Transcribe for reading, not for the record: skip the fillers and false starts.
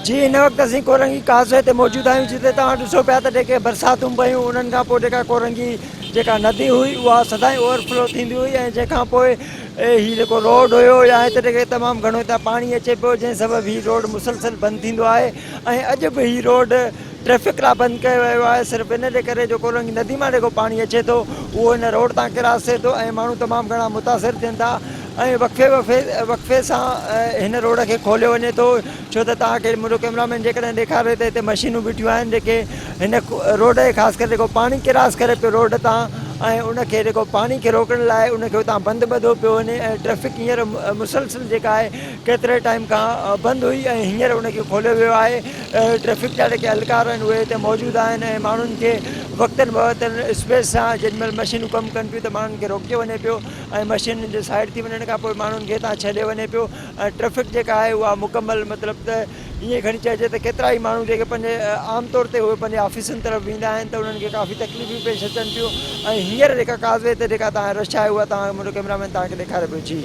जी इन वक्त असीं कोरंगी काज़वे ते मौजूद आहियूं जिते तव्हां ॾिसो पिया त जेके बरसातूं पयूं उन्हनि खां पोइ जेका कोरंगी जेका नदी हुई उहा सदाईं ओवरफ्लो थींदी हुई ऐं जंहिंखां पोइ हीउ जेको रोड हुयो या हिते जेके तमामु घणो हितां पाणी अचे पियो जंहिं सबबु हीउ रोड मुसलसल बंदि थींदो आहे ऐं अॼु बि हीउ रोड ट्रैफ़िक लाइ बंदि कयो वियो आहे सिर्फ़ु इन जे करे जो कोरंगी नदी मां जेको पाणी अचे थो उहो हिन रोड तां किरास थिए थो ऐं माण्हू तमामु घणा मुतासिर थियनि था ऐं वक़्फ़े सां हिन रोड खे खोलियो वञे थो छो त तव्हांखे मुंहिंजो कैमरामैन जेकॾहिं ॾेखारे त हिते मशीनूं बीठियूं आहिनि जेके हिन रोड खे ख़ासि करे जेको पाणी किरास करे पियो रोड तां ऐं उनखे जेको पाणी खे रोकण लाइ उनखे हुतां बंदि ॿधो पियो वञे ऐं ट्रैफ़िक हींअर मुसलसिल जेका आहे केतिरे टाइम खां बंदि हुई ऐं हींअर उनखे खोलियो वियो आहे ट्रैफ़िक जा जेके एहलकार आहिनि उहे हिते मौजूदु आहिनि ऐं माण्हुनि खे वक़्तनि ॿवक़्तनि स्पेस सां जेॾीमहिल मशीनूं कमु कनि पियूं त माण्हुनि खे रोकियो वञे पियो ऐं मशीन जे साइड थी वञण खां पोइ माण्हुनि खे हितां छॾे वञे पियो ऐं ट्रैफ़िक जेका आहे उहा मुकमल मतिलबु त ईअं खणी चइजे त केतिरा ई माण्हू जेके पंहिंजे आमतौर ते उहे पंहिंजे ऑफिसनि तरफ़ वेंदा आहिनि त उन्हनि खे काफ़ी तकलीफ़ूं पेश अचनि पियूं ऐं हींअर जेका काज़वे ते जेका तव्हां रश आहे उहा तव्हां मुंहिंजो कैमरामैन तव्हांखे ॾेखारे पियो जी।